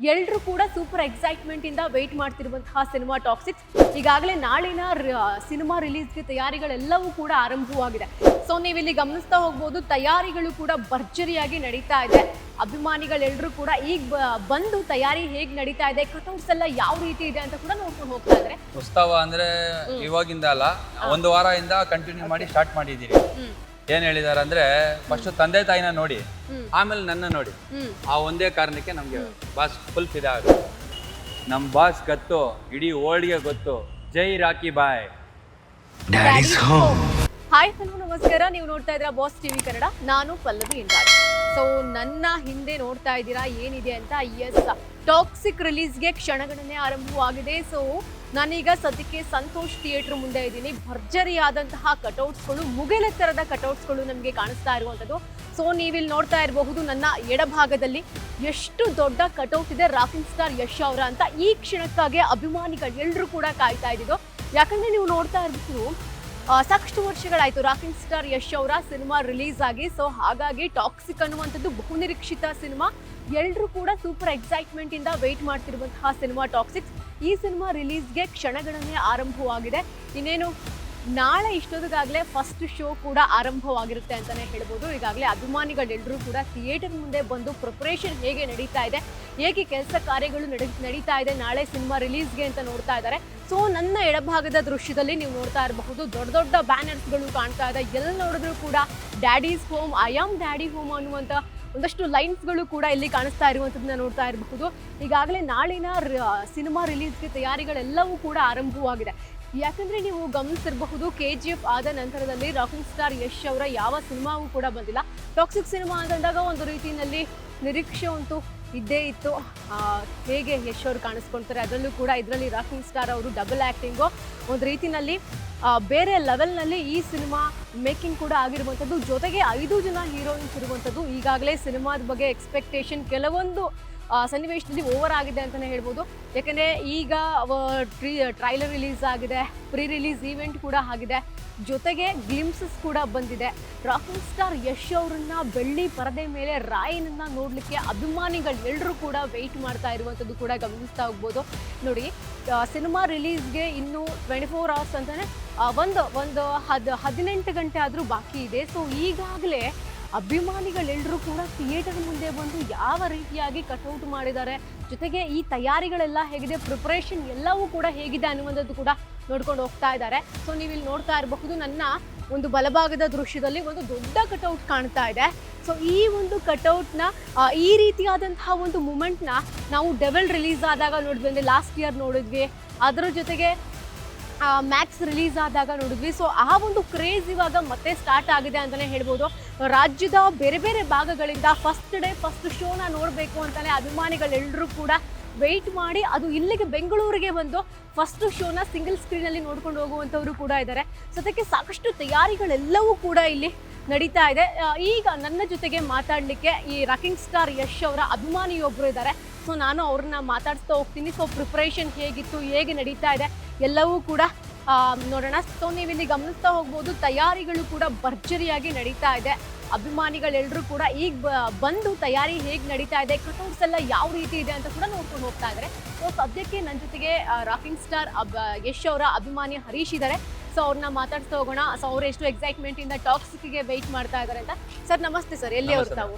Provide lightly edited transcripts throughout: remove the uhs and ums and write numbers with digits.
ಎಲ್ಲರೂ ಕೂಡ super excitement ಇಂದ ವೇಟ್ ಮಾಡ್ತಿರುವಂತಹ ಸಿನಿಮಾ ಟಾಕ್ಸಿಕ್ಸ್. ಈಗಾಗಲೇ ನಾಳಿನ ಸಿನಿಮಾ ರಿಲೀಸ್ಗೆ ತಯಾರಿಗಳೆಲ್ಲವೂ ಕೂಡ ಆರಂಭವಾಗಿದೆ. ಸೊ ನೀವಿಲ್ಲಿ ಗಮನಿಸ್ತಾ ಹೋಗ್ಬೋದು, ತಯಾರಿಗಳು ಕೂಡ ಭರ್ಜರಿಯಾಗಿ ನಡೀತಾ ಇದೆ. ಅಭಿಮಾನಿಗಳೆಲ್ಲರೂ ಕೂಡ ಈಗ ಬಂದು ತಯಾರಿ ಹೇಗೆ ನಡೀತಾ ಇದೆ, ಕಟೌಟ್ಸ್ ಎಲ್ಲ ಯಾವ ರೀತಿ ಇದೆ ಅಂತ ಕೂಡ ನೋಡ್ಕೊಂಡು ಹೋಗ್ತಾ ಇದ್ದಾರೆ. ಉತ್ಸವ ಅಂದ್ರೆ ಇವಾಗಿಂದ ಅಲ್ಲ, ಒಂದು ವಾರದಿಂದ ಕಂಟಿನ್ಯೂ ಮಾಡಿ ಸ್ಟಾರ್ಟ್ ಮಾಡಿದ್ದೀರಿ. ಏನ್ ಹೇಳಿದಾರೆ ಅಂದ್ರೆ ಫಸ್ಟ್ ತಂದೆ ತಾಯಿನ ನೋಡಿ, ಆಮೇಲೆ ನನ್ನ ನೋಡಿ. ಆ ಒಂದೇ ಕಾರಣಕ್ಕೆ ನಮ್ಗೆ ಬಾಸ್ ಫುಲ್ ಫಿದಾ ಆಗುತ್ತೆ. ನಮ್ ಬಾಸ್ ಗೊತ್ತು, ಇಡೀ ವರ್ಲ್ಡ್ಗೆ ಗೊತ್ತು. ಜೈ ರಾಕಿ ಬಾಯ್. ಹಾಯ್ ಹಲೋ ನಮಸ್ಕಾರ, ನೀವು ನೋಡ್ತಾ ಇದ್ದೀರಾ ಬಾಸ್ ಟಿವಿ ಕನ್ನಡ. ನಾನು ಪಲ್ಲವಿ ಇಂದಾಜ್. ಸೊ ನನ್ನ ಹಿಂದೆ ನೋಡ್ತಾ ಇದ್ದೀರಾ ಏನಿದೆ ಅಂತ. ಎಸ್, ಟಾಕ್ಸಿಕ್ ರಿಲೀಸ್ಗೆ ಕ್ಷಣಗಣನೆ ಆರಂಭವಾಗಿದೆ. ಸೊ ನಾನೀಗ ಸದ್ಯಕ್ಕೆ ಸಂತೋಷ್ ಥಿಯೇಟರ್ ಮುಂದೆ ಇದ್ದೀನಿ. ಭರ್ಜರಿಯಾದಂತಹ ಕಟೌಟ್ಸ್ಗಳು, ಮುಗಿಲೆತ್ತರದ ಕಟೌಟ್ಸ್ಗಳು ನಮಗೆ ಕಾಣಿಸ್ತಾ ಇರುವಂಥದ್ದು. ಸೊ ನೀವಿಲ್ಲಿ ನೋಡ್ತಾ ಇರಬಹುದು, ನನ್ನ ಎಡಭಾಗದಲ್ಲಿ ಎಷ್ಟು ದೊಡ್ಡ ಕಟೌಟ್ ಇದೆ ರಾಕಿಂಗ್ ಸ್ಟಾರ್ ಯಶ್ ಅವರ ಅಂತ. ಈ ಕ್ಷಣಕ್ಕಾಗಿ ಅಭಿಮಾನಿಗಳು ಎಲ್ಲರೂ ಕೂಡ ಕಾಯ್ತಾ ಇದ್ದಿದ್ದು. ಯಾಕಂದ್ರೆ ನೀವು ನೋಡ್ತಾ ಇರ್ಬೋದು, ಸಾಕಷ್ಟು ವರ್ಷಗಳಾಯಿತು ರಾಕಿಂಗ್ ಸ್ಟಾರ್ ಯಶ್ ಅವರ ಸಿನಿಮಾ ರಿಲೀಸ್ ಆಗಿ. ಸೊ ಹಾಗಾಗಿ ಟಾಕ್ಸಿಕ್ ಅನ್ನುವಂಥದ್ದು ಬಹುನಿರೀಕ್ಷಿತ ಸಿನಿಮಾ. ಎಲ್ಲರೂ ಕೂಡ ಸೂಪರ್ ಎಕ್ಸೈಟ್ಮೆಂಟ್ ಇಂದ ವೇಟ್ ಮಾಡ್ತಿರುವಂತಹ ಸಿನಿಮಾ ಟಾಕ್ಸಿಕ್ಸ್. ಈ ಸಿನಿಮಾ ರಿಲೀಸ್ಗೆ ಕ್ಷಣಗಣನೆ ಆರಂಭವಾಗಿದೆ. ಇನ್ನೇನು ನಾಳೆ ಇಷ್ಟೊತ್ತಿಗಾಗಲೇ ಫಸ್ಟ್ ಶೋ ಕೂಡ ಆರಂಭವಾಗಿರುತ್ತೆ ಅಂತಾನೆ ಹೇಳ್ಬೋದು. ಈಗಾಗಲೇ ಅಭಿಮಾನಿಗಳೆಲ್ಲರೂ ಕೂಡ ಥಿಯೇಟರ್ ಮುಂದೆ ಬಂದು ಪ್ರಿಪರೇಷನ್ ಹೇಗೆ ನಡೀತಾ ಇದೆ, ಹೇಗೆ ಕೆಲಸ ಕಾರ್ಯಗಳು ನಡೀತಾ ಇದೆ ನಾಳೆ ಸಿನಿಮಾ ರಿಲೀಸ್ಗೆ ಅಂತ ನೋಡ್ತಾ ಇದ್ದಾರೆ. ಸೊ ನನ್ನ ಎಡಭಾಗದ ದೃಶ್ಯದಲ್ಲಿ ನೀವು ನೋಡ್ತಾ ಇರಬಹುದು, ದೊಡ್ಡ ದೊಡ್ಡ ಬ್ಯಾನರ್ಸ್ಗಳು ಕಾಣ್ತಾ ಇದೆ. ಎಲ್ಲಿ ನೋಡಿದ್ರು ಕೂಡ daddies home, I am daddy home ಅನ್ನುವಂಥ ಒಂದಷ್ಟು ಲೈನ್ಸ್ಗಳು ಕೂಡ ಇಲ್ಲಿ ಕಾಣಿಸ್ತಾ ಇರುವಂಥದ್ದನ್ನ ನೋಡ್ತಾ ಇರಬಹುದು. ಈಗಾಗಲೇ ನಾಳಿನ ಸಿನಿಮಾ ರಿಲೀಸ್ಗೆ ತಯಾರಿಗಳೆಲ್ಲವೂ ಕೂಡ ಆರಂಭವಾಗಿದೆ. ಯಾಕಂದ್ರೆ ನೀವು ಗಮನಿಸಿರಬಹುದು, KGF ಆದ ನಂತರದಲ್ಲಿ ರಾಕಿಂಗ್ ಸ್ಟಾರ್ ಯಶ್ ಅವರ ಯಾವ ಸಿನಿಮಾವೂ ಕೂಡ ಬಂದಿಲ್ಲ. ಟಾಕ್ಸಿಕ್ ಸಿನಿಮಾ ಅಂತಂದಾಗ ಒಂದು ರೀತಿಯಲ್ಲಿ ನಿರೀಕ್ಷೆ ಅಂತೂ ಇದ್ದೇ ಇತ್ತು. ಹೇಗೆ ಯಶ್ ಅವರು ಕಾಣಿಸ್ಕೊಳ್ತಾರೆ, ಅದರಲ್ಲೂ ಕೂಡ ಇದರಲ್ಲಿ ರಾಕಿಂಗ್ ಸ್ಟಾರ್ ಅವರು ಡಬಲ್ ಆ್ಯಕ್ಟಿಂಗು ಒಂದು ರೀತಿಯಲ್ಲಿ ಬೇರೆ ಲೆವೆಲ್ನಲ್ಲಿ ಈ ಸಿನಿಮಾ ಮೇಕಿಂಗ್ ಕೂಡ ಆಗಿರುವಂಥದ್ದು. ಜೊತೆಗೆ 5 ಜನ ಹೀರೋಯಿನ್ಸ್ ಇರುವಂಥದ್ದು. ಈಗಾಗಲೇ ಸಿನಿಮಾದ ಬಗ್ಗೆ ಎಕ್ಸ್ಪೆಕ್ಟೇಷನ್ ಕೆಲವೊಂದು ಸನ್ನಿವೇಶದಲ್ಲಿ ಓವರ್ ಆಗಿದೆ ಅಂತಲೇ ಹೇಳ್ಬೋದು. ಯಾಕಂದರೆ ಈಗ ಟ್ರೈಲರ್ ರಿಲೀಸ್ ಆಗಿದೆ, ಪ್ರೀ ರಿಲೀಸ್ ಈವೆಂಟ್ ಕೂಡ ಆಗಿದೆ, ಜೊತೆಗೆ ಗ್ಲಿಮ್ಸಸ್ ಕೂಡ ಬಂದಿದೆ. ರಾಕಿಂಗ್ ಸ್ಟಾರ್ ಯಶ್ ಅವರನ್ನ ಬೆಳ್ಳಿ ಪರದೆ ಮೇಲೆ ರಾಯನನ್ನ ನೋಡಲಿಕ್ಕೆ ಅಭಿಮಾನಿಗಳು ಎಲ್ಲರೂ ಕೂಡ ವೆಯ್ಟ್ ಮಾಡ್ತಾ ಇರುವಂಥದ್ದು ಕೂಡ ಗಮನಿಸ್ತಾ ಹೋಗ್ಬೋದು. ನೋಡಿ, ಸಿನಿಮಾ ರಿಲೀಸ್ಗೆ ಇನ್ನೂ 24 ಅವರ್ಸ್ ಅಂತಲೇ ಒಂದು 18 ಗಂಟೆ ಆದರೂ ಬಾಕಿ ಇದೆ. ಸೊ ಈಗಾಗಲೇ ಅಭಿಮಾನಿಗಳೆಲ್ಲರೂ ಕೂಡ ಥಿಯೇಟರ್ ಮುಂದೆ ಬಂದು ಯಾವ ರೀತಿಯಾಗಿ ಕಟೌಟ್ ಮಾಡಿದ್ದಾರೆ, ಜೊತೆಗೆ ಈ ತಯಾರಿಗಳೆಲ್ಲ ಹೇಗಿದೆ, ಪ್ರಿಪರೇಷನ್ ಎಲ್ಲವೂ ಕೂಡ ಹೇಗಿದೆ ಅನ್ನುವಂಥದ್ದು ಕೂಡ ನೋಡ್ಕೊಂಡು ಹೋಗ್ತಾ ಇದ್ದಾರೆ. ಸೊ ನೀವಿಲ್ಲಿ ನೋಡ್ತಾ ಇರಬಹುದು, ನನ್ನ ಒಂದು ಬಲಭಾಗದ ದೃಶ್ಯದಲ್ಲಿ ಒಂದು ದೊಡ್ಡ ಕಟೌಟ್ ಕಾಣ್ತಾ ಇದೆ. ಸೊ ಈ ಒಂದು ಕಟೌಟ್ನ ಈ ರೀತಿಯಾದಂತಹ ಒಂದು ಮೂಮೆಂಟ್ನ ನಾವು ಡೆವಿಲ್ ರಿಲೀಸ್ ಆದಾಗ ನೋಡಿದ್ವಿ, ಅಂದರೆ ಲಾಸ್ಟ್ ಇಯರ್ ನೋಡಿದ್ವಿ. ಅದರ ಜೊತೆಗೆ ಮ್ಯಾಕ್ಸ್ ರಿಲೀಸ್ ಆದಾಗ ನೋಡಿದ್ವಿ. ಸೊ ಆ ಒಂದು ಕ್ರೇಜ್ ಇವಾಗ ಮತ್ತೆ ಸ್ಟಾರ್ಟ್ ಆಗಿದೆ ಅಂತಲೇ ಹೇಳ್ಬೋದು. ರಾಜ್ಯದ ಬೇರೆ ಬೇರೆ ಭಾಗಗಳಿಂದ ಫಸ್ಟ್ ಡೇ ಫಸ್ಟ್ ಶೋನ ನೋಡಬೇಕು ಅಂತಲೇ ಅಭಿಮಾನಿಗಳೆಲ್ಲರೂ ಕೂಡ ವೆಯ್ಟ್ ಮಾಡಿ ಅದು ಇಲ್ಲಿಗೆ ಬೆಂಗಳೂರಿಗೆ ಬಂದು ಫಸ್ಟ್ ಶೋನ ಸಿಂಗಲ್ ಸ್ಕ್ರೀನಲ್ಲಿ ನೋಡ್ಕೊಂಡು ಹೋಗುವಂಥವರು ಕೂಡ ಇದ್ದಾರೆ. ಜೊತೆಗೆ ಸಾಕಷ್ಟು ತಯಾರಿಗಳೆಲ್ಲವೂ ಕೂಡ ಇಲ್ಲಿ ನಡೀತಾ ಇದೆ. ಈಗ ನನ್ನ ಜೊತೆಗೆ ಮಾತಾಡಲಿಕ್ಕೆ ಈ ರಾಕಿಂಗ್ ಸ್ಟಾರ್ ಯಶ್ ಅವರ ಅಭಿಮಾನಿಯೊಬ್ಬರು ಇದ್ದಾರೆ. ಸೊ ನಾನು ಅವ್ರನ್ನ ಮಾತಾಡಿಸ್ತಾ ಹೋಗ್ತೀನಿ. ಸೊ ಪ್ರಿಪ್ರೇಷನ್ ಹೇಗಿತ್ತು, ಹೇಗೆ ನಡೀತಾ ಇದೆ ಎಲ್ಲವೂ ಕೂಡ ನೋಡೋಣ. ಸೊ ನೀವಿಲ್ಲಿ ಗಮನಿಸ್ತಾ ಹೋಗ್ಬೋದು, ತಯಾರಿಗಳು ಕೂಡ ಭರ್ಜರಿಯಾಗಿ ನಡೀತಾ ಇದೆ. ಅಭಿಮಾನಿಗಳೆಲ್ಲರೂ ಕೂಡ ಈಗ ಬಂದು ತಯಾರಿ ಹೇಗೆ ನಡೀತಾ ಇದೆ, ಕಟೌಟ್ಸ್ ಎಲ್ಲ ಯಾವ ರೀತಿ ಇದೆ ಅಂತ ಕೂಡ ನೋಡ್ಕೊಂಡು ಹೋಗ್ತಾ ಇದ್ದಾರೆ. ಸೊ ಸದ್ಯಕ್ಕೆ ನನ್ನ ಜೊತೆಗೆ ರಾಕಿಂಗ್ ಸ್ಟಾರ್ ಯಶ್ ಅವರ ಅಭಿಮಾನಿ ಹರೀಶ್ ಇದ್ದಾರೆ. ಸೊ ಅವ್ರನ್ನ ಮಾತಾಡ್ತಾ ಹೋಗೋಣ. ಸೊ ಅವ್ರು ಎಷ್ಟು ಎಕ್ಸೈಟ್ಮೆಂಟ್ ಇಂದ ಟಾಕ್ಸಿಕ್ಗೆ ವೆಯ್ಟ್ ಮಾಡ್ತಾ ಇದ್ದಾರೆ ಅಂತ. ಸರ್ ನಮಸ್ತೆ ಸರ್, ಎಲ್ಲಿ ಅವ್ರು ತಾವು?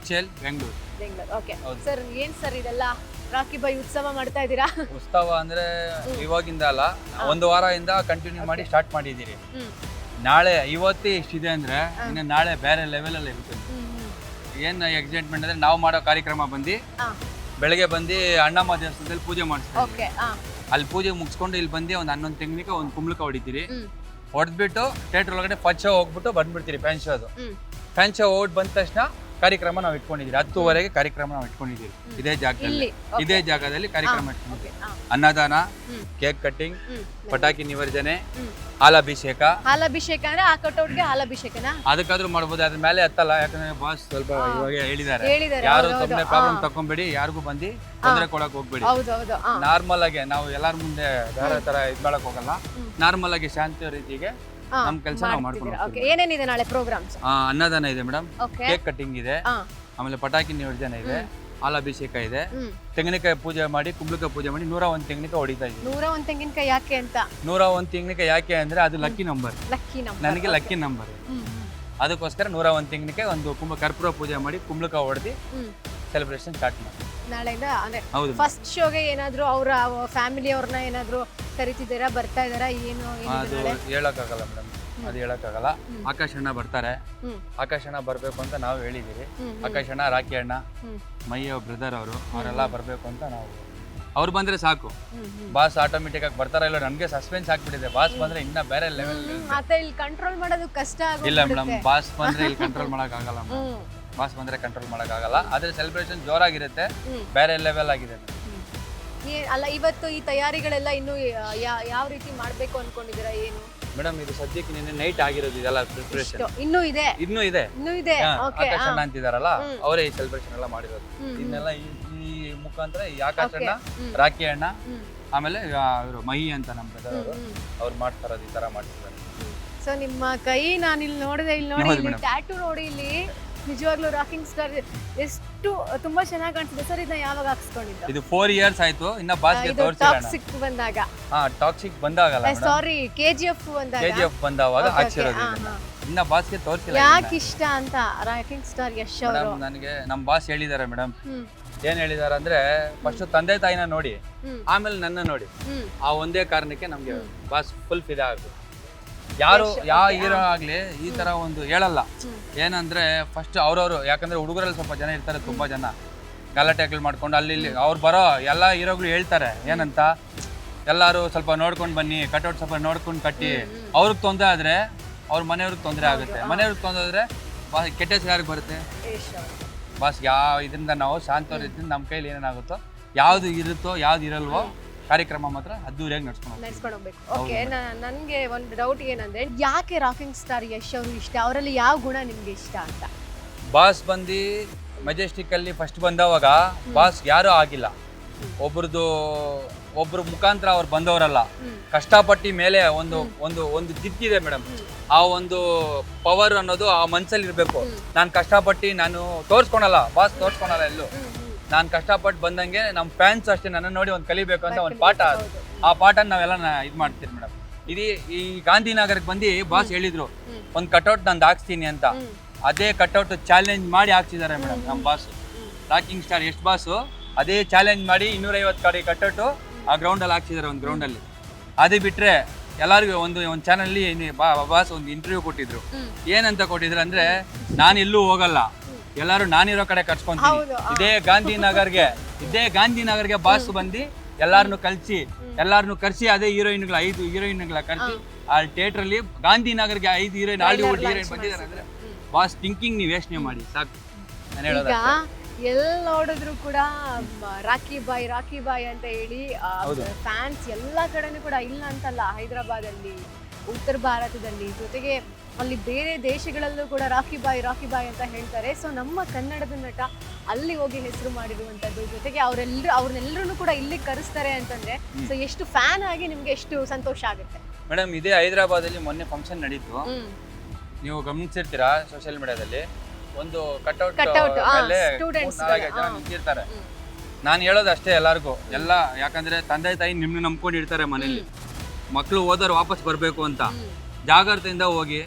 HL ಬೆಂಗಳೂರು. ಓಕೆ ಸರ್, ಏನ್ ಸರ್ ಇದೆಲ್ಲ ರಾಖಿ ಬಾಯಿ ಉತ್ಸವ ಮಾಡ್ತಾ ಇದ್ದೀರಾ? ಉತ್ಸವ ಅಂದ್ರೆ ಇವಾಗಿಂದ ಅಲ್ಲ, ಒಂದು ವಾರದಿಂದ ಕಂಟಿನ್ಯೂ ಮಾಡಿ ಸ್ಟಾರ್ಟ್ ಮಾಡಿದ್ದೀರಿ. ನಾಳೆ ಇವತ್ತು ಇಷ್ಟಿದೆ ಅಂದ್ರೆ ಇನ್ನು ನಾಳೆ ಬೇರೆ ಲೆವೆಲ್ ಅಲ್ಲಿ ಇರುತ್ತೆ. ಏನ್ ಎಕ್ಸೈಟ್ಮೆಂಟ್ ಅಂದ್ರೆ ನಾವು ಮಾಡೋ ಕಾರ್ಯಕ್ರಮ ಬಂದು ಬೆಳಗ್ಗೆ ಬಂದು ಅಣ್ಣಮ್ಮ ದೇವಸ್ಥಾನದಲ್ಲಿ ಪೂಜೆ ಮಾಡಿಸ್ತೀವಿ. ಅಲ್ಲಿ ಪೂಜೆ ಮುಗಿಸ್ಕೊಂಡು ಇಲ್ಲಿ ಬಂದು ಒಂದು 11 ತೆಂಗಿನಕಾಯಿ ಒಂದು ಕುಂಬಳಕ ಹೊಡಿತೀರಿ. ಹೊಡೆದ್ಬಿಟ್ಟು ಥಿಯೇಟರ್ ಒಳಗಡೆ ಫಸ್ಟ್ ಶೋ ಹೋಗ್ಬಿಟ್ಟು ಬಂದ್ಬಿಡ್ತೀರಿ. ಫ್ಯಾನ್ ಶೋ ಹೋಗ್ಬಿಟ್ಟು ಬಂದ ತಕ್ಷಣ ಕಾರ್ಯಕ್ರಮ ನಾವು ಇಟ್ಕೊಂಡಿದ್ದೀರಿ. 10:30ಗೆ ಕಾರ್ಯಕ್ರಮ ನಾವು ಇಟ್ಕೊಂಡಿದ್ದೀರಿ. ಇದೇ ಜಾಗದಲ್ಲಿ ಕಾರ್ಯಕ್ರಮ ಇಟ್ಕೊಂಡಿದ್ದೀವಿ. ಅನ್ನದಾನ, ಕೇಕ್ ಕಟ್ಟಿಂಗ್, ಪಟಾಕಿ ನಿವರ್ಜನೆ, ಹಾಲಾಭಿಷೇಕ ಅಂದ್ರೆ ಆ ಕಟೌಟ್ಗೆ ಹಾಲಾಭಿಷೇಕನ ಅದಕ್ಕಾದ್ರೂ ಮಾಡ್ಬೋದು. ಅದ್ರ ಮೇಲೆ ಹತ್ತಲ್ಲ, ಯಾಕಂದ್ರೆ ಬಾಸ್ ಸ್ವಲ್ಪ ಇವಾಗ ಹೇಳಿದ್ದಾರೆ, ಯಾರು ಸುಮ್ಮನೆ ಪ್ರಾಬ್ಲಮ್ ತಕೊಂಬೇಡಿ, ಯಾರಿಗೂ ಬಂದು ತೊಂದರೆ ಕೊಡಕ್ ಹೋಗ್ಬೇಡಿ. ನಾರ್ಮಲ್ ಆಗಿ ನಾವು ಎಲ್ಲಾರ ಮುಂದೆ ಬೇರೆ ತರ ಇದ್ ಮಾಡಕ್ ಹೋಗಲ್ಲ. ನಾರ್ಮಲ್ ಆಗಿ ಶಾಂತಿ ರೀತಿಗೆ ನಮ್ ಕೆಲಸ ನಾವು ಮಾಡ್ಕೊಂಡು. ಏನೇನಿದೆ ನಾಳೆ ಪ್ರೋಗ್ರಾಮ್ಸ್? ಅನ್ನದಾನ ಇದೆ ಮೇಡಮ್, ಕೇಕ್ ಕಟ್ಟಿಂಗ್ ಇದೆ, ಆಮೇಲೆ ಪಟಾಕಿ ನಿವರ್ಜನೆ ಇದೆ, ಹಾಲಾಭಿಷೇಕ ಇದೆ, ಹ್ಮ್ ತೆಂಗಿನಕಾಯಿ ಪೂಜೆ ಮಾಡಿ ಕುಂಬಳಕಾಯಿ ಪೂಜೆ ಮಾಡಿ 101 ತೆಂಗಿನಕಾಯಿ ಹೊಡಿತಾ ಇದ್ದೀವಿ. 101 ತೆಂಗಿನಕಾಯಿ ಯಾಕೆ ಅಂತ? 101 ತೆಂಗಿನಕಾಯಿ ಯಾಕೆ ಅಂದ್ರೆ ಅದು ಲಕ್ಕಿ ನಂಬರ್, ಲಕ್ಕಿ ನಂಬರ್. ನನಗೆ ಲಕ್ಕಿ ನಂಬರ್. ಅದಕ್ಕೋಸ್ಕರ 101 ತೆಂಗಿನಕಾಯಿ ಒಂದು ಕರ್ಪೂರ ಪೂಜೆ ಮಾಡಿ ಕುಂಬಳಕಾಯಿ ಹೊಡೆದು ಸೆಲೆಬ್ರೇಷನ್ ಸ್ಟಾರ್ಟ್ ಮಾಡಿ. ನಾಳೆಯಿಂದ ಅಂದ್ರೆ ಹೌದು, ಫಸ್ಟ್ ಶೋಗೆ ಏನಾದ್ರು ಅವರ ಫ್ಯಾಮಿಲಿ ಅವ್ರನ್ನ ಏನಾದ್ರು ಕರಿತಿದ್ದೀರಾ, ಬರ್ತಾ ಇದಾರಾ, ಏನು ಅದು ಹೇಳಕ್ಕಾಗಲ್ಲ ಮೇಡಮ್, ಅದು ಹೇಳಕ್ಕಾಗಲ್ಲ. ಆಕಾಶ್ ಅಣ್ಣ ಬರ್ತಾರೆ, ಆಕಾಶ್ ಅಣ್ಣ ಬರ್ಬೇಕು ಅಂತ ನಾವು ಹೇಳಿದೀವಿ. ಆಕಾಶ್ ಅಣ್ಣ, ರಾಕಿ ಅಣ್ಣ, ಮೈಯ ಬ್ರದರ್ ಅವರೆಲ್ಲ ಬರ್ಬೇಕು ಅಂತ ನಾವು, ಅವ್ರು ಬಂದ್ರೆ ಸಾಕು. ಬಾಸ್ ಆಟೋಮೆಟಿಕ್ ಆಗಿ ಬರ್ತಾರ ಇಲ್ಲ, ನಮ್ಗೆ ಸಸ್ಪೆನ್ಸ್ ಆಗ್ಬಿಟ್ಟಿದೆ. ಬಾಸ್ ಬಂದ್ರೆ ಇನ್ನ ಬೇರೆ ಲೆವೆಲ್. ಮತ್ತೆ ಇಲ್ಲಿ ಕಂಟ್ರೋಲ್ ಮಾಡೋದು ಕಷ್ಟ ಇಲ್ಲ ಮೇಡಮ್, ಬಾಸ್ ಬಂದ್ರೆ ಇಲ್ಲಿ ಕಂಟ್ರೋಲ್ ಮಾಡಕ್ ಆಗಲ್ಲ. ಬಾಸ್ ಬಂದ್ರೆ ಕಂಟ್ರೋಲ್ ಮಾಡಕ್ ಆಗಲ್ಲ. ಆದ್ರೆ ಸೆಲೆಬ್ರೇಷನ್ ಜೋರಾಗಿರುತ್ತೆ, ಬೇರೆ ಲೆವೆಲ್ ಆಗಿದೆ. ಅಲ್ಲ, ಇವತ್ತು ಈ ತಯಾರಿಗಳೆಲ್ಲ ಇನ್ನು ಯಾವ ರೀತಿ ಮಾಡ್ಬೇಕು ಅನ್ಕೊಂಡಿದ್ದೀರಾ, ಏನು ಮೇಡಮ್? ಇದು ಸದ್ಯಕ್ಕೆ ನಿನ್ನೆ ನೈಟ್ ಆಗಿರೋದು ಇದೆಲ್ಲ ಪ್ರಿಪರೇಷನ್. ಇನ್ನೂ ಇದೆ. ಆಕಾಶ್ ಅಣ್ಣ ಅಂತಿದಾರಲ್ಲ, ಅವರೇ ಈ ಸೆಲೆಬ್ರೇಷನ್ ಎಲ್ಲ ಮಾಡಿರೋದು. ಇದನ್ನೆಲ್ಲ ಈ ಮುಖಾಂತರ ಈ ಆಕಾಶ್ ಅಣ್ಣ, ರಾಕಿ ಅಣ್ಣ, ಆಮೇಲೆ ಇವರು ಮಹಿ ಅಂತ ನಮ್ಮ ಬ್ರದರ್ ಅವ್ರು ಮಾಡ್ತಾರದು, ಈ ತರ ಮಾಡ್ತಿದ್ದಾರೆ. ಸೊ ನಿಮ್ಮ ಕೈ ನಾನು ಇಲ್ಲಿ ನೋಡಿದೆ, ಇಲ್ಲಿ ನೋಡಿ, ಇಲ್ಲಿ ಟ್ಯಾಟೂ ನೋಡಿ, ಇಲ್ಲಿ ನಿಜವಾಗ್ಲೂ ರಾಕಿಂಗ್ ಸ್ಟಾರ್ ಎಷ್ಟು ತುಂಬಾ ಚೆನ್ನಾಗಿ ಕಾಣಿಸಿದೆ ಸರ್. ಇದನ್ನ ಯಾವಾಗ ಹಾಕ್ಸ್ಕೊಂಡಿದ್ದು? ಇದು 4 ಇಯರ್ಸ್ ಆಯ್ತು. ಇನ್ನ ಬಾಸ್ಗೆ ತೋರಿಸಿಲ್ಲ. ಟಾಕ್ಸಿಕ್ ಬಂದಾಗ, ಟಾಕ್ಸಿಕ್ ಬಂದಾಗಲ್ಲ, ಸಾರಿ KGF ಬಂದಾಗ, KGF ಬಂದಾವಾಗ ಹಾಕ್ಸಿರೋದು. ಇನ್ನ ಬಾಸ್ಗೆ ತೋರಿಸಿಲ್ಲ. ಯಾಕೆ ಇಷ್ಟ ಅಂತ ರಾಕಿಂಗ್ ಸ್ಟಾರ್ ಯಶ್ ಅವರು? ನನಗೆ ನಮ್ಮ ಬಾಸ್ ಹೇಳಿದ್ದಾರೆ ಮೇಡಮ್. ಏನ್ ಹೇಳಿದಾರೆ ಅಂದ್ರೆ, ಫಸ್ಟ್ ತಂದೆ ತಾಯಿನ ನೋಡಿ, ಆಮೇಲೆ ನನ್ನ ನೋಡಿ. ಆ ಒಂದೇ ಕಾರಣಕ್ಕೆ ನಮ್ಗೆ ಬಾಸ್ ಫುಲ್ ಫಿದಾ ಆಗ್ಬೇಕು. ಯಾರು ಯಾವ ಹೀರೋ ಆಗ್ಲಿ ಈ ತರ ಒಂದು ಹೇಳಲ್ಲ. ಏನಂದ್ರೆ ಫಸ್ಟ್ ಅವ್ರವ್ರು, ಯಾಕಂದ್ರೆ ಹುಡುಗರಲ್ಲಿ ಸ್ವಲ್ಪ ಜನ ಇರ್ತಾರೆ, ತುಂಬಾ ಜನ ಗಲಾಟೆಗಳು ಮಾಡ್ಕೊಂಡು ಅಲ್ಲಿ ಇಲ್ಲಿ ಅವ್ರು ಬರೋ ಎಲ್ಲಾ ಹೀರೋಗಳು ಹೇಳ್ತಾರೆ ಏನಂತ, ಎಲ್ಲಾರು ಸ್ವಲ್ಪ ನೋಡ್ಕೊಂಡು ಬನ್ನಿ, ಕಟ್ಔಟ್ ಸ್ವಲ್ಪ ನೋಡ್ಕೊಂಡು ಕಟ್ಟಿ. ಅವ್ರಿಗೆ ತೊಂದರೆ ಆದ್ರೆ ಅವ್ರ ಮನೆಯವ್ರಿಗೆ ತೊಂದರೆ ಆಗುತ್ತೆ, ಮನೆಯವ್ರಿಗೆ ತೊಂದರೆ ಆದ್ರೆ ಕೆಟ್ಟ ಹೆಸರು ಯಾರಿಗೆ ಬರುತ್ತೆ? ಬಾಸ್ ಯಾವ ಇದರಿಂದ ನಾವು ಶಾಂತವ್ರ ಇದ್ರಿಂದ ನಮ್ಮ ಕೈಲಿ ಏನೇನಾಗುತ್ತೋ, ಯಾವ್ದು ಇರುತ್ತೋ ಯಾವ್ದು ಇರಲ್ವೋ ಕಾರ್ಯಕ್ರಮ ಮಾತ್ರ ಅದ್ದೂರಿಯಾಗಿ ನಡ್ಸ್ಕೊಂಡು ಹೋಗ್ಬೇಕು. ಓಕೆ, ನನಗೆ ಒಂದು ಡೌಟ್ ಏನಂದ್ರೆ, ಯಾಕೆ ರಾಕಿಂಗ್ ಸ್ಟಾರ್ ಯಶ್ ಅವರು ಇಷ್ಟ? ಅವರಲ್ಲಿ ಯಾವ ಗುಣ ನಿಮ್ಗೆ ಇಷ್ಟ ಅಂತ? ಬಾಸ್ ಬಂದು ಮೆಜೆಸ್ಟಿಕ್ ಅಲ್ಲಿ ಫಸ್ಟ್ ಬಂದವಾಗ ಬಾಸ್ ಯಾರೂ ಆಗಿಲ್ಲ. ಒಬ್ರ ಮುಖಾಂತರ ಅವ್ರು ಬಂದವರಲ್ಲ, ಕಷ್ಟಪಟ್ಟಿ ಮೇಲೆ ಒಂದು ಒಂದು ಒಂದು ದಿಕ್ಕಿದೆ ಮೇಡಮ್. ಆ ಒಂದು ಪವರ್ ಅನ್ನೋದು ಆ ಮನ್ಸಲ್ಲಿ ಇರ್ಬೇಕು. ನಾನು ಕಷ್ಟಪಟ್ಟು ನಾನು ತೋರ್ಸ್ಕೊಳಲ್ಲ, ಬಾಸ್ ತೋರ್ಸ್ಕೊಳಲ್ಲ ಎಲ್ಲೂ. ನಾನು ಕಷ್ಟಪಟ್ಟು ಬಂದಂಗೆ ನಮ್ಮ ಫ್ಯಾನ್ಸ್ ಅಷ್ಟೇ ನನ್ನ ನೋಡಿ ಒಂದು ಕಲಿಬೇಕು ಅಂತ ಒಂದು ಪಾಠ. ಆ ಪಾಠನ ನಾವೆಲ್ಲ ಇದು ಮಾಡ್ತೀವಿ ಮೇಡಮ್. ಈ ಗಾಂಧಿನಗರಕ್ಕೆ ಬಂದು ಬಾಸ್ ಹೇಳಿದ್ರು, ಒಂದು ಕಟ್ಔಟ್ ನಂದು ಹಾಕ್ಸ್ತೀನಿ ಅಂತ. ಅದೇ ಕಟ್ಔಟ್ ಚಾಲೆಂಜ್ ಮಾಡಿ ಹಾಕ್ಸಿದ್ದಾರೆ ಮೇಡಮ್ ನಮ್ಮ boss. Rocking star Yash boss ಅದೇ ಚಾಲೆಂಜ್ ಮಾಡಿ 250 ಕಡೆ ಕಟ್ಔಟು ಆ ಗ್ರೌಂಡಲ್ಲಿ ಹಾಕ್ಸಿದ್ದಾರೆ, ಒಂದು ಗ್ರೌಂಡಲ್ಲಿ. ಅದು ಬಿಟ್ರೆ ಎಲ್ಲರಿಗೂ ಒಂದು ಚಾನಲ್ ಬಾಸ್ ಒಂದು ಇಂಟರ್ವ್ಯೂ ಕೊಟ್ಟಿದ್ರು. ಏನಂತ ಕೊಟ್ಟಿದ್ರು ಅಂದ್ರೆ, ನಾನು ಎಲ್ಲೂ ಹೋಗಲ್ಲ, ಎಲ್ಲಾರು ನಾನಿರೋ ಕಡೆ ಕರ್ಸ್ಕೊಂತೀನಿ. ಇದೇ ಗಾಂಧಿನಗರ್ಗೆ ಬಾಸ್ ಬಂದು ಎಲ್ಲಾರನ್ನು ಕರ್ಸಿ ಅದೇ ಹೀರೋಯಿನ್ಗಳ 5 ಹೀರೋಯಿನ್ಗಳ ಕರ್ಸಿ ಆ ಥಿಯೇಟರ್ ಅಲ್ಲಿ ಗಾಂಧಿನಗರ್ಗೆ 5 ಹೀರೋಯಿನ್, ಹಾಲಿವುಡ್ ಹೀರೋಯಿನ್ ಬಂದಿದ್ದಾರೆ ಅಂದ್ರೆ ಬಾಸ್ ಥಿಂಕಿಂಗ್ ನೀವು ಯೋಚನೆ ಮಾಡಿ ಸಾಕು. ನಾನು ಹೇಳೋದು ಎಲ್ಲಿ ನೋಡಿದ್ರು ಕೂಡ ರಾಕಿ ಬಾಯ್ ಅಂತ ಹೇಳಿ ಫ್ಯಾನ್ಸ್ ಎಲ್ಲಾ ಕಡೆನೂ ಕೂಡ, ಇಲ್ಲ ಅಂತಲ್ಲ, ಹೈದರಾಬಾದ್ ಅಲ್ಲಿ, ಉತ್ತರ ಭಾರತದಲ್ಲಿ, ಜೊತೆಗೆ ಅಲ್ಲಿ ಬೇರೆ ದೇಶಗಳಲ್ಲೂ ಕೂಡ ರಾಕಿ ಬಾಯ್ ಅಂತ ಹೇಳ್ತಾರೆ. ಸೊ ನಮ್ಮ ಕನ್ನಡದ ನಟ ಅಲ್ಲಿ ಹೋಗಿ ಹೆಸರು ಮಾಡಿರುವಂತದ್ದು, ಜೊತೆಗೆ ಅವ್ರನ್ನೆಲ್ಲರೂ ಕೂಡ ಇಲ್ಲಿ ಕರೆಸ್ತಾರೆ ಅಂತಂದ್ರೆ, ಸೊ ಎಷ್ಟು ಫ್ಯಾನ್ ಆಗಿ ನಿಮ್ಗೆ ಎಷ್ಟು ಸಂತೋಷ ಆಗುತ್ತೆ ಮೇಡಮ್. ಇದೇ ಹೈದರಾಬಾದ್ ಅಲ್ಲಿ ಮೊನ್ನೆ ಫಂಕ್ಷನ್ ನಡೀತು, ನೀವು ಗಮನಿಸಿರ್ತೀರಾ ಸೋಷಿಯಲ್ ಮೀಡಿಯಾದಲ್ಲಿ. ಒಂದು ಕಟ್ಔಟ್ ನಿಂತಿರ್ತಾರೆ. ನಾನು ಹೇಳೋದು ಅಷ್ಟೇ ಎಲ್ಲರಿಗೂ, ಎಲ್ಲ ಯಾಕಂದ್ರೆ ತಂದೆ ತಾಯಿ ನಿಮ್ನ ನಂಬ್ಕೊಂಡಿರ್ತಾರೆ ಮನೇಲಿ. ಮಕ್ಕಳು ಹೋದವ್ರು ವಾಪಸ್ ಬರ್ಬೇಕು ಅಂತ ಜಾಗ್ರತೆಯಿಂದ ಹೋಗಿ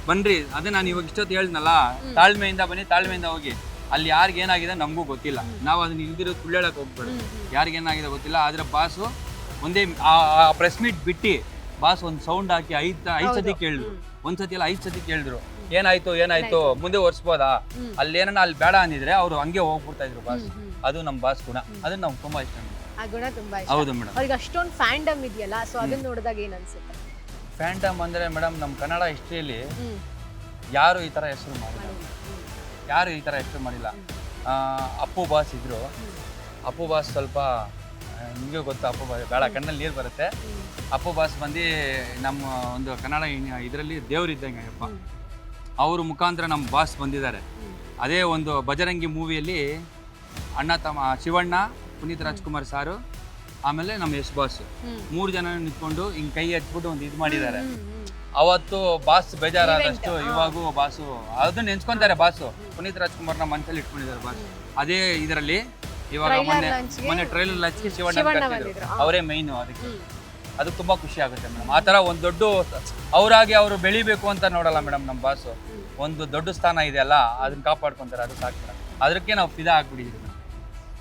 ಬನ್ರಿ. ಅದೇ ನಾನು ಇವಾಗ ಇಷ್ಟೊತ್ತು ಹೇಳಿದ್ನಲ್ಲ, ತಾಳ್ಮೆಯಿಂದ ಬನ್ನಿ, ತಾಳ್ಮೆಯಿಂದ ಹೋಗಿ. ಅಲ್ಲಿ ಯಾರಿಗೇನಾಗಿದೆ ನಮಗೂ ಗೊತ್ತಿಲ್ಲ, ನಾವು ಅದನ್ನ ಇಲ್ದಿರೋದು ಸುಳ್ಳೇಳಕ್ಕೆ ಹೋಗ್ಬೇಡ. ಯಾರಿಗೇನಾಗಿದೆ ಗೊತ್ತಿಲ್ಲ. ಆದ್ರೆ ಬಾಸು ಒಂದೇ ಆ ಪ್ರೆಸ್ ಮೀಟ್ ಬಿಟ್ಟು ಬಾಸ್ ಒಂದು ಸೌಂಡ್ ಹಾಕಿ 5 ಸತಿ ಕೇಳಿದ್ರು. ಒಂದ್ಸತಿ ಅಲ್ಲ 5 ಸತಿ ಕೇಳಿದ್ರು, ಏನಾಯ್ತು ಮುಂದೆ ಒರ್ಸ್ಬೋದಾ, ಅಲ್ಲಿ ಏನನ್ನ ಅಲ್ಲಿ ಬೇಡ ಅಂದಿದ್ರೆ ಅವ್ರು ಹಂಗೆ ಹೋಗ್ಬಿಡ್ತಾ ಇದ್ರು ಬಾಸ್. ಅದು ನಮ್ಮ ಬಾಸ್ ಗುಣ, ಅದನ್ನ ನಮ್ಗೆ ತುಂಬಾ ಇಷ್ಟ. ಆ ಗುಣ ತುಂಬಾ ಇಷ್ಟ. ಹೌದು ಮೇಡಮ್. ಅವ್ರಿಗೆ ಅಷ್ಟೊಂದು ಫ್ಯಾಂಡಮ್ ಇದೆಯಲ್ಲ, ಸೊ ಅದನ್ನ ನೋಡಿದಾಗ ಏನ್ ಅನ್ಸುತ್ತೆ? ಫ್ಯಾಂಟಮ್ ಅಂದ್ರೆ ಮೇಡಮ್, ನಮ್ಮ ಕನ್ನಡ ಹಿಸ್ಟ್ರಿಯಲ್ಲಿ ಯಾರು ಈ ತರ ಹೆಸರು ಮಾಡಿಲ್ಲ. ಅಪ್ಪು ಬಾಸ್ ಇದ್ರು. ಅಪ್ಪು ಬಾಸ್ ಸ್ವಲ್ಪ ನಿಮಗೆ ಗೊತ್ತಾ, ಅಪ್ಪು ಬಾಸ್ ಬೇಡ, ಕಣ್ಣಲ್ಲಿ ನೀರು ಬರುತ್ತೆ. ಅಪ್ಪು ಬಾಸ್ ಬಂದು ನಮ್ಮ ಒಂದು ಕನ್ನಡ ಇದರಲ್ಲಿ ದೇವರಿದ್ದಂಗೆ ಅಪ್ಪ. ಅವ್ರ ಮುಖಾಂತರ ನಮ್ಮ ಬಾಸ್ ಬಂದಿದ್ದಾರೆ. ಅದೇ ಒಂದು ಬಜರಂಗಿ ಮೂವಿಯಲ್ಲಿ ಅಣ್ಣ ತಮ್ಮ ಶಿವಣ್ಣ, ಪುನೀತ್ ರಾಜ್ಕುಮಾರ್ ಸಾರು, ಆಮೇಲೆ ನಮ್ಮ ಯಶ್ ಬಾಸ್ 3 ಜನ ನಿಂತ್ಕೊಂಡು ಹಿಂಗೆ ಕೈ ಹಚ್ಬಿಟ್ಟು ಒಂದು ಇದು ಮಾಡಿದ್ದಾರೆ. ಅವತ್ತು ಬಾಸ್ ಬೇಜಾರಾದಷ್ಟು ಇವಾಗೂ ಬಾಸು ಅದನ್ನ ನೆನ್ಸ್ಕೊಂತಾರೆ. ಬಾಸು ಪುನೀತ್ ರಾಜ್ಕುಮಾರ್ನ ಮನಸ್ಸಲ್ಲಿ ಇಟ್ಕೊಂಡಿದ್ದಾರೆ ಬಾಸ್. ಅದೇ ಇದರಲ್ಲಿ ಇವಾಗ ಮೊನ್ನೆ ಟ್ರೈಲರ್ ಲಾಂಚ್ಗೆ ಶಿವಣ್ಣ ಅವರೇ ಮೈನ್. ಅದು ತುಂಬಾ ಖುಷಿ ಆಗುತ್ತೆ ಮೇಡಮ್. ಆ ತರ ಒಂದು ದೊಡ್ಡ ಅವರಾಗಿ ಅವರು ಬೆಳಿಬೇಕು ಅಂತ ನೋಡಲ್ಲ ಮೇಡಮ್. ನಮ್ಮ ಬಾಸು ಒಂದು ದೊಡ್ಡ ಸ್ಥಾನ ಇದೆ ಅಲ್ಲ, ಅದನ್ನ ಕಾಪಾಡ್ಕೊಂತಾರೆ. ಅದು ಸಾಕು ಮೇಡಮ್. ಅದಕ್ಕೆ ನಾವು ಫಿದಾ ಆಗ್ಬಿಟ್ಟಿದ್ದೀವಿ.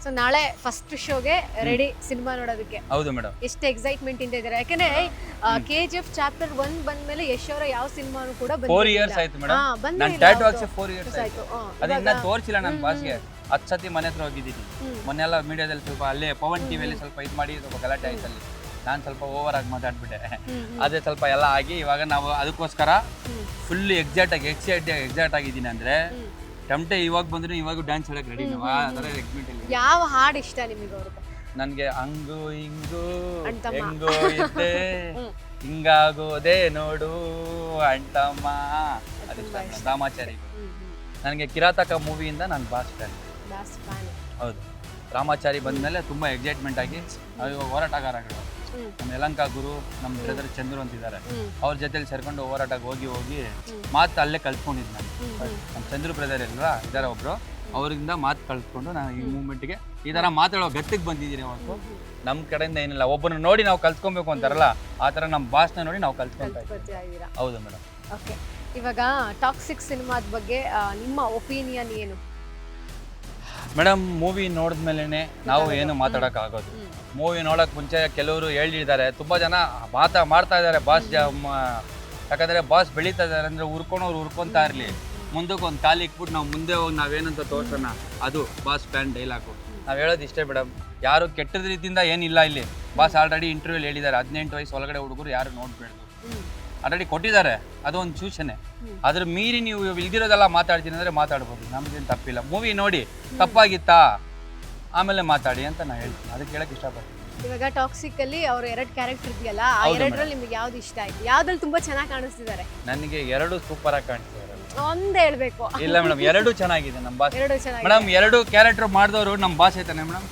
ಸೊ ನಾಳೆ ಫಸ್ಟ್ ಶೋಗೆ ರೆಡಿ ಸಿನಿಮಾ ನೋಡೋದಕ್ಕೆ. ಹೌದು ಮೇಡಮ್. ಎಷ್ಟು ಎಕ್ಸೈಟ್ಮೆಂಟ್ ಇಂದ ಇದ್ದಾರೆ. ಯಾಕಂದ್ರೆ KGF ಚಾಪ್ಟರ್ 1 ಬಂದ್ಮೇಲೆ ಯಶ್ ಅವರ ಯಾವ ಸಿನಿಮಾನು ಕೂಡ 4 ಇಯರ್ಸ್ ಆಯ್ತು ಮೇಡಮ್. ನಾನು ಟ್ಯಾಟೂ ಹಾಕ್ಸಿ 4 ಇಯರ್ಸ್ ಆಯ್ತು. ಅದನ್ನ ತೋರಿಸಿಲ್ಲ ನನ್ನ ಬಾಸ್ಗೆ. 10 ಸತಿ ಮನೆ ಹತ್ರ ಹೋಗಿದ್ದೀನಿ. ಮೊನ್ನೆಲ್ಲ ಮೀಡಿಯಾದಲ್ಲಿ ಸ್ವಲ್ಪ ಅಲ್ಲೇ ಪವನ್ ಟಿವಿಯಲ್ಲಿ ಸ್ವಲ್ಪ ಇದು ಮಾಡಿ ಸ್ವಲ್ಪ ಗಲಾಟೆ ಆಯ್ತು ಅಲ್ಲಿ. ನಾನು ಸ್ವಲ್ಪ ಓವರ್ ಆಗಿ ಮಾತಾಡ್ಬಿಟ್ಟೆ. ಅದೇ ಸ್ವಲ್ಪ ಎಲ್ಲ ಆಗಿ ಇವಾಗ ನಾವು ಅದಕ್ಕೋಸ್ಕರ ಫುಲ್ ಎಕ್ಸಾಕ್ಟ್ ಆಗಿದ್ದೀನಿ. ಅಂದ್ರೆ ಟಮಟೆ ಇವಾಗ ಬಂದ್ರೆ ಇವಾಗ ಡ್ಯಾನ್ಸ್ ಆಡಕ್ಕೆ ರೆಡಿ. ಯಾವ ಹಾಡು ಇಷ್ಟ ನಿಮಗೆ ಅವ್ರದ್ದು? ನನ್ಗೆ ಹಂಗು ಹಿಂಗು ಹೆಂಗೋ ಇದ್ದೆ ಹಿಂಗಾಗೋದೆ ನೋಡು ಅಂಟಮ್ಮ ಅದಿಷ್ಟ. ರಾಮಾಚಾರಿ ನನಗೆ ಕಿರಾತಕ ಮೂವಿಯಿಂದ ನಾನು ಬಾಸ್ ಫ್ಯಾನ್. ಹೌದು, ರಾಮಾಚಾರಿ ಬಂದ್ಮೇಲೆ ತುಂಬಾ ಎಕ್ಸೈಟ್ಮೆಂಟ್ ಆಗಿ ನಾವು ಇವಾಗ ಹೋರಾಟಗಾರಗಳು. ನಮ್ಮ ಯಲಂಕ ಗುರು, ನಮ್ಮ ಬ್ರದರ್ ಚಂದ್ರು ಅಂತಿದ್ದಾರೆ, ಅವ್ರ ಜೊತೆಲಿ ಸೇರ್ಕೊಂಡು ಹೋರಾಟಕ್ಕೆ ಹೋಗಿ ಮಾತು ಅಲ್ಲೇ ಕಲ್ತ್ಕೊಂಡಿದ್ದು ನಾನು. ನಮ್ಮ ಚಂದ್ರು ಬ್ರದರ್ ಅಲ್ವಾ ಇದಾರೆ ಒಬ್ರು, ಅವರಿಂದ ಮಾತು ಕಲ್ತ್ಕೊಂಡು ನಾನು ಈ ಮೂಮೆಂಟ್ಗೆ ಈ ತರ ಮಾತಾಡೋ ಗತ್ತಿಗೆ ಬಂದಿದ್ದೀನಿ. ಅವತ್ತು ನಮ್ಮ ಕಡೆಯಿಂದ ಏನಿಲ್ಲ, ಒಬ್ಬನ ನೋಡಿ ನಾವು ಕಲ್ತ್ಕೊಬೇಕು ಅಂತಾರಲ್ಲ, ಆ ತರ ನಮ್ಮ ಬಾಸ್ನ ನೋಡಿ ನಾವು ಕಲ್ತ್ಕೊಂತ ಇದ್ದೀವಿ. ಹೌದು ಮೇಡಮ್. ಓಕೆ, ಇವಾಗ ಟಾಕ್ಸಿಕ್ ಸಿನಿಮಾದ ಬಗ್ಗೆ ನಿಮ್ಮ ಒಪಿನಿಯನ್ ಏನು ಮೇಡಮ್? ಮೂವಿ ನೋಡಿದ್ಮೇಲೆ ನಾವು ಏನು ಮಾತಾಡಕ್ ಆಗೋದು. ಮೂವಿ ನೋಡಕ್ ಮುಂಚೆ ಕೆಲವರು ಹೇಳಿದ್ದಾರೆ, ತುಂಬಾ ಜನ ಮಾಡ್ತಾ ಇದ್ದಾರೆ ಬಾಸ್. ಯಾಕಂದ್ರೆ ಬಾಸ್ ಬೆಳೀತಾ ಇದಾರೆ ಅಂದ್ರೆ ಉರ್ಕೊಂಡವ್ರು ಉರ್ಕೊಂತಾ ಇರ್ಲಿ, ಮುಂದಕ್ಕೆ ಒಂದು ಕಾಲಿ ಇಕ್ಬಿಟ್ಟು ನಾವು ಮುಂದೆ ಹೋಗಿ ನಾವೇನಂತ ತೋರ್ಸೋಣ. ಅದು ಬಾಸ್ ಫ್ಯಾನ್ ಡೈಲಾಗು. ನಾವು ಹೇಳೋದು ಇಷ್ಟೇ ಮೇಡಮ್, ಯಾರು ಕೆಟ್ಟದ ರೀತಿಯಿಂದ ಏನಿಲ್ಲ ಇಲ್ಲಿ. ಬಾಸ್ ಆಲ್ರೆಡಿ ಇಂಟರ್ವ್ಯೂಲಿ ಹೇಳಿದ್ದಾರೆ, 18 ವಯಸ್ಸು ಒಳಗಡೆ ಹುಡುಗರು ಯಾರು ನೋಡ್ಬೇಡ್ದು ಆಲ್ರೆಡಿ ಕೊಟ್ಟಿದ್ದಾರೆ. ಅದು ಒಂದು ಸೂಚನೆ. ಅದ್ರ ಮೀರಿ ನೀವು ಇಲ್ದಿರೋದೆಲ್ಲ ಮಾತಾಡ್ತೀನಿ ಅಂದ್ರೆ ಮಾತಾಡ್ಬೋದು, ನಮ್ಗೇನು ತಪ್ಪಿಲ್ಲ. ಮೂವಿ ನೋಡಿ ತಪ್ಪಾಗಿತ್ತಾ ಆಮೇಲೆ ಮಾತಾಡಿ ಅಂತ ನಾನು ಹೇಳ್ತೀನಿ. ಅದಕ್ಕೆ ಹೇಳಕ್ ಇಷ್ಟಪಡ್ತೀನಿ. ಇವಾಗ ಟಾಕ್ಸಿಕ್ ಅಲ್ಲಿ ಅವ್ರ 2 ಕ್ಯಾರೆಕ್ಟರ್ ಇದೆಯಲ್ಲ, ಆ 2ರಲ್ಲಿ ನಿಮಗೆ ಯಾವ್ದು ಇಷ್ಟ ಆಯ್ತು? ಯಾವ್ದ್ರಲ್ಲಿ ತುಂಬಾ ಚೆನ್ನಾಗಿ ಕಾಣಿಸ್ತಿದ್ದಾರೆ? ನನಗೆ 2 ಸೂಪರ್ ಆಗಿ ಕಾಣಿಸ್ತಿದ್ದಾರೆ. ಒಂದ್ ಹೇಳ್ಬೇಕು? ಇಲ್ಲ ಮೇಡಮ್, 2 ಚೆನ್ನಾಗಿದೆ. ನಮ್ಮ ಬಾಸ್ 2 ಚೆನ್ನಾಗಿದೆ ಮೇಡಮ್. 2 ಕ್ಯಾರೆಕ್ಟರ್ ಮಾಡಿದವರು ನಮ್ಮ ಬಾಸ್ ಐತಾನೆ ಮೇಡಮ್.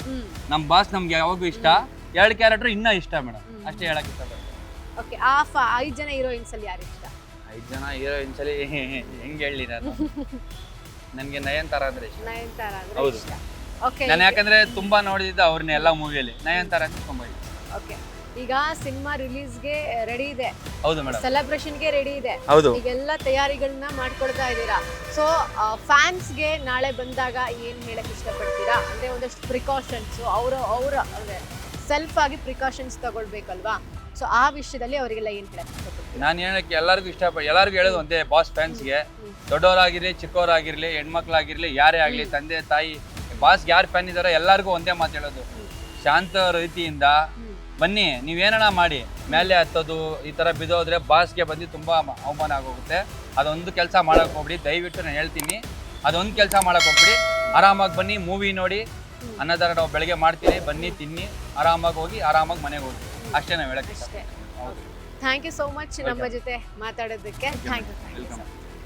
ನಮ್ಮ ಬಾಸ್ ನಮ್ಗೆ ಯಾವಾಗೂ ಇಷ್ಟ. 2 ಕ್ಯಾರೆಕ್ಟರ್ ಇನ್ನ ಇಷ್ಟ ಮೇಡಮ್, ಅಷ್ಟೇ ಹೇಳಕ್ ಇಷ್ಟಪಡ್ತೀನಿ. ಓಕೆ, ಆ 5 ಜನ ಹೀರೋಯಿನ್ಸ್ ಅಲ್ಲಿ ಯಾರು ಇಷ್ಟ? 5 ಜನ ಹೀರೋಯಿನ್ಸ್ ಅಲ್ಲಿ ಹೆಂಗೆ ಹೇಳಿ ನಾನು? ನನಗೆ ನಯನತಾರ ಅಂದ್ರೆ ಇಷ್ಟ. ನಯನತಾರ ಅಂದ್ರೆ ಹೌದು. ಇಷ್ಟ. ಓಕೆ, ನಾನು ಯಾಕಂದ್ರೆ ತುಂಬಾ ನೋಡಿದ್ದೆ ಅವ್ರನ್ನ ಎಲ್ಲ ಮೂವಿಯಲ್ಲಿ. ನಯನತಾರ ಅಂದ್ರೆ ತುಂಬಾ ಇಷ್ಟ. ಓಕೆ, ಈಗ ಸಿನಿಮಾ ರಿಲೀಸ್ಗೆ ರೆಡಿ ಇದೆ. ಹೌದು ಮೇಡಮ್. ಸೆಲೆಬ್ರೇಷನ್ಗೆ ರೆಡಿ ಇದೆ. ಹೌದು. ಈಗೆಲ್ಲ ತಯಾರಿಗಳನ್ನ ಮಾಡ್ಕೊಳ್ತಾ ಇದ್ದೀರಾ. ಸೊ ಫ್ಯಾನ್ಸ್ಗೆ ನಾಳೆ ಬಂದಾಗ ಏನ್ ಹೇಳಕ್ ಇಷ್ಟಪಡ್ತೀರಾ? ಅಂದ್ರೆ ಒಂದಷ್ಟು ಪ್ರಿಕಾಷನ್ಸ್ ಅವರ ಅಂದ್ರೆ ಸೆಲ್ಫ್ ಆಗಿ ಪ್ರಿಕಾಷನ್ಸ್ ತಗೊಳ್ಬೇಕಲ್ವಾ? ಸೊ ಆ ವಿಷಯದಲ್ಲಿ ಅವರಿಗೆಲ್ಲ ಏನ್ ಹೇಳಕ್ ಇಷ್ಟಪಡ್ತೀರಾ? ನಾನು ಹೇಳಕ್ಕೆ ಎಲ್ಲರಿಗೂ ಹೇಳೋದು ಒಂದೇ, ಬಾಸ್ ಫ್ಯಾನ್ಸ್ಗೆ ದೊಡ್ಡವರಾಗಿರ್ಲಿ ಚಿಕ್ಕವರಾಗಿರ್ಲಿ ಹೆಣ್ಮಕ್ಳಾಗಿರ್ಲಿ ಯಾರೇ ಆಗಲಿ, ತಂದೆ ತಾಯಿ ಬಾಸ್ಗೆ ಯಾರು ಫ್ಯಾನ್ ಇದ್ದಾರೋ ಎಲ್ಲರಿಗೂ ಒಂದೇ ಮಾತು ಹೇಳೋದು, ಶಾಂತ ರೀತಿಯಿಂದ ಬನ್ನಿ. ನೀವೇನ ಮಾಡಿ ಮೇಲೆ ಹತ್ತೋದು ಈ ಥರ ಬಿದ್ದೋದ್ರೆ ಬಾಸ್ಗೆ ಬಂದು ತುಂಬ ಅವಮಾನ ಆಗೋಗುತ್ತೆ. ಅದೊಂದು ಕೆಲಸ ಮಾಡೋಕೆ ಹೋಗ್ಬಿಡಿ, ದಯವಿಟ್ಟು ನಾನು ಹೇಳ್ತೀನಿ. ಅದೊಂದು ಕೆಲಸ ಮಾಡೋಕೆ ಹೋಗ್ಬಿಡಿ, ಆರಾಮಾಗಿ ಬನ್ನಿ, ಮೂವಿ ನೋಡಿ. ಅನ್ನದಾನ ನಾವು ಬೆಳಗ್ಗೆ ಮಾಡ್ತೀವಿ, ಬನ್ನಿ ತಿನ್ನಿ, ಆರಾಮಾಗಿ ಹೋಗಿ ಆರಾಮಾಗಿ ಮನೆಗೆ ಹೋಗಿ. ಅಷ್ಟೇ ನಾವು ಹೇಳಕ್ಕೆ ಇಷ್ಟ. ಥ್ಯಾಂಕ್ ಯು ಸೋ ಮಚ್ ನಮ್ಮ ಜೊತೆ ಮಾತಾಡೋದಕ್ಕೆ. Thank you.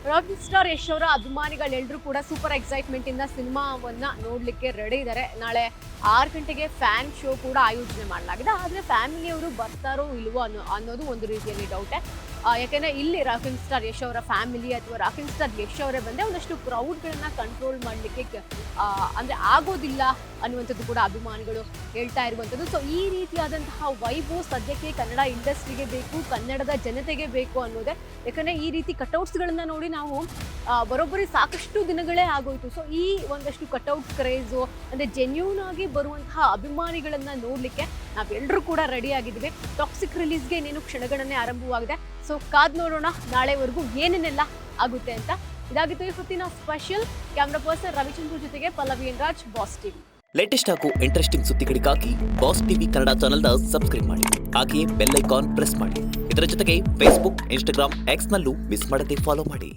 Rocking star Yash ಅವರ ಅಭಿಮಾನಿಗಳೆಲ್ಲರೂ ಕೂಡ ಸೂಪರ್ ಎಕ್ಸೈಟ್ಮೆಂಟ್ ಇಂದ ಸಿನಿಮಾವನ್ನ ನೋಡ್ಲಿಕ್ಕೆ ರೆಡಿ ಇದ್ದಾರೆ. ನಾಳೆ 6 ಗಂಟೆಗೆ ಫ್ಯಾನ್ ಶೋ ಕೂಡ ಆಯೋಜನೆ ಮಾಡಲಾಗಿದೆ. ಆದರೆ ಫ್ಯಾಮಿಲಿಯವರು ಬರ್ತಾರೋ ಇಲ್ವೋ ಅನ್ನೋದು ಒಂದು ರೀತಿಯಲ್ಲಿ ಡೌಟೇ. ಯಾಕೆಂದರೆ ಇಲ್ಲಿ ರಾಕಿಂಗ್ ಸ್ಟಾರ್ ಯಶ್ ಅವರ ಫ್ಯಾಮಿಲಿ ಅಥವಾ ರಾಕಿಂಗ್ ಸ್ಟಾರ್ ಯಶ್ ಅವರೇ ಬಂದರೆ ಒಂದಷ್ಟು ಕ್ರೌಡ್ಗಳನ್ನ ಕಂಟ್ರೋಲ್ ಮಾಡಲಿಕ್ಕೆ ಅಂದರೆ ಆಗೋದಿಲ್ಲ ಅನ್ನುವಂಥದ್ದು ಕೂಡ ಅಭಿಮಾನಿಗಳು ಹೇಳ್ತಾ ಇರುವಂಥದ್ದು. ಸೊ ಈ ರೀತಿಯಾದಂತಹ ವೈಭವ ಸದ್ಯಕ್ಕೆ ಕನ್ನಡ ಇಂಡಸ್ಟ್ರಿಗೆ ಬೇಕು, ಕನ್ನಡದ ಜನತೆಗೆ ಬೇಕು ಅನ್ನೋದೇ. ಯಾಕಂದರೆ ಈ ರೀತಿ ಕಟೌಟ್ಸ್ಗಳನ್ನು ನೋಡಿ ನಾವು ಬರೋಬ್ಬರಿ ಸಾಕಷ್ಟು ದಿನಗಳೇ ಆಗೋಯ್ತು. ಸೊ ಈ ಒಂದಷ್ಟು ಕಟೌಟ್ ಕ್ರೇಜು ಅಂದರೆ ಜೆನ್ಯೂನ್ ಆಗಿ ಬರುವಂತಹ ಅಭಿಮಾನಿಗಳನ್ನು ನೋಡಲಿಕ್ಕೆ ನಾವೆಲ್ಲರೂ ಕೂಡ ರೆಡಿ ಆಗಿದ್ದೀವಿ. ಟಾಕ್ಸಿಕ್ ರಿಲೀಸ್ಗೆ ಇನ್ನೇನು ಕ್ಷಣಗಣನೆ ಆರಂಭವಾಗಿದೆ. ಸೊ ಕಾದ್ ನೋಡೋಣ ನಾಳೆವರೆಗೂ ಏನೇನೆಲ್ಲ ಆಗುತ್ತೆ ಅಂತ. ಇದಾಗಿತ್ತು ಈ ಹೊತ್ತಿನ ಸ್ಪೆಷಲ್. ಕ್ಯಾಮ್ರಾ ಪರ್ಸನ್ ರವಿಚಂದ್ರ ಜೊತೆಗೆ Pallavi N Raj, boss TV. Latest ಹಾಗೂ ಇಂಟ್ರೆಸ್ಟಿಂಗ್ ಸುದ್ದಿಗಳಿಗಾಗಿ ಬಾಸ್ ಟಿವಿ ಕನ್ನಡ ಚಾನೆಲ್ನ ಸಬ್ಸ್ಕ್ರೈಬ್ ಮಾಡಿ. ಹಾಗೆಯೇ ಬೆಲ್ ಐಕಾನ್ ಪ್ರೆಸ್ ಮಾಡಿ. ಇದರ ಜೊತೆಗೆ ಫೇಸ್ಬುಕ್, ಇನ್ಸ್ಟಾಗ್ರಾಮ್, ಎಕ್ಸ್ನಲ್ಲೂ ಮಿಸ್ ಮಾಡದೆ ಫಾಲೋ ಮಾಡಿ.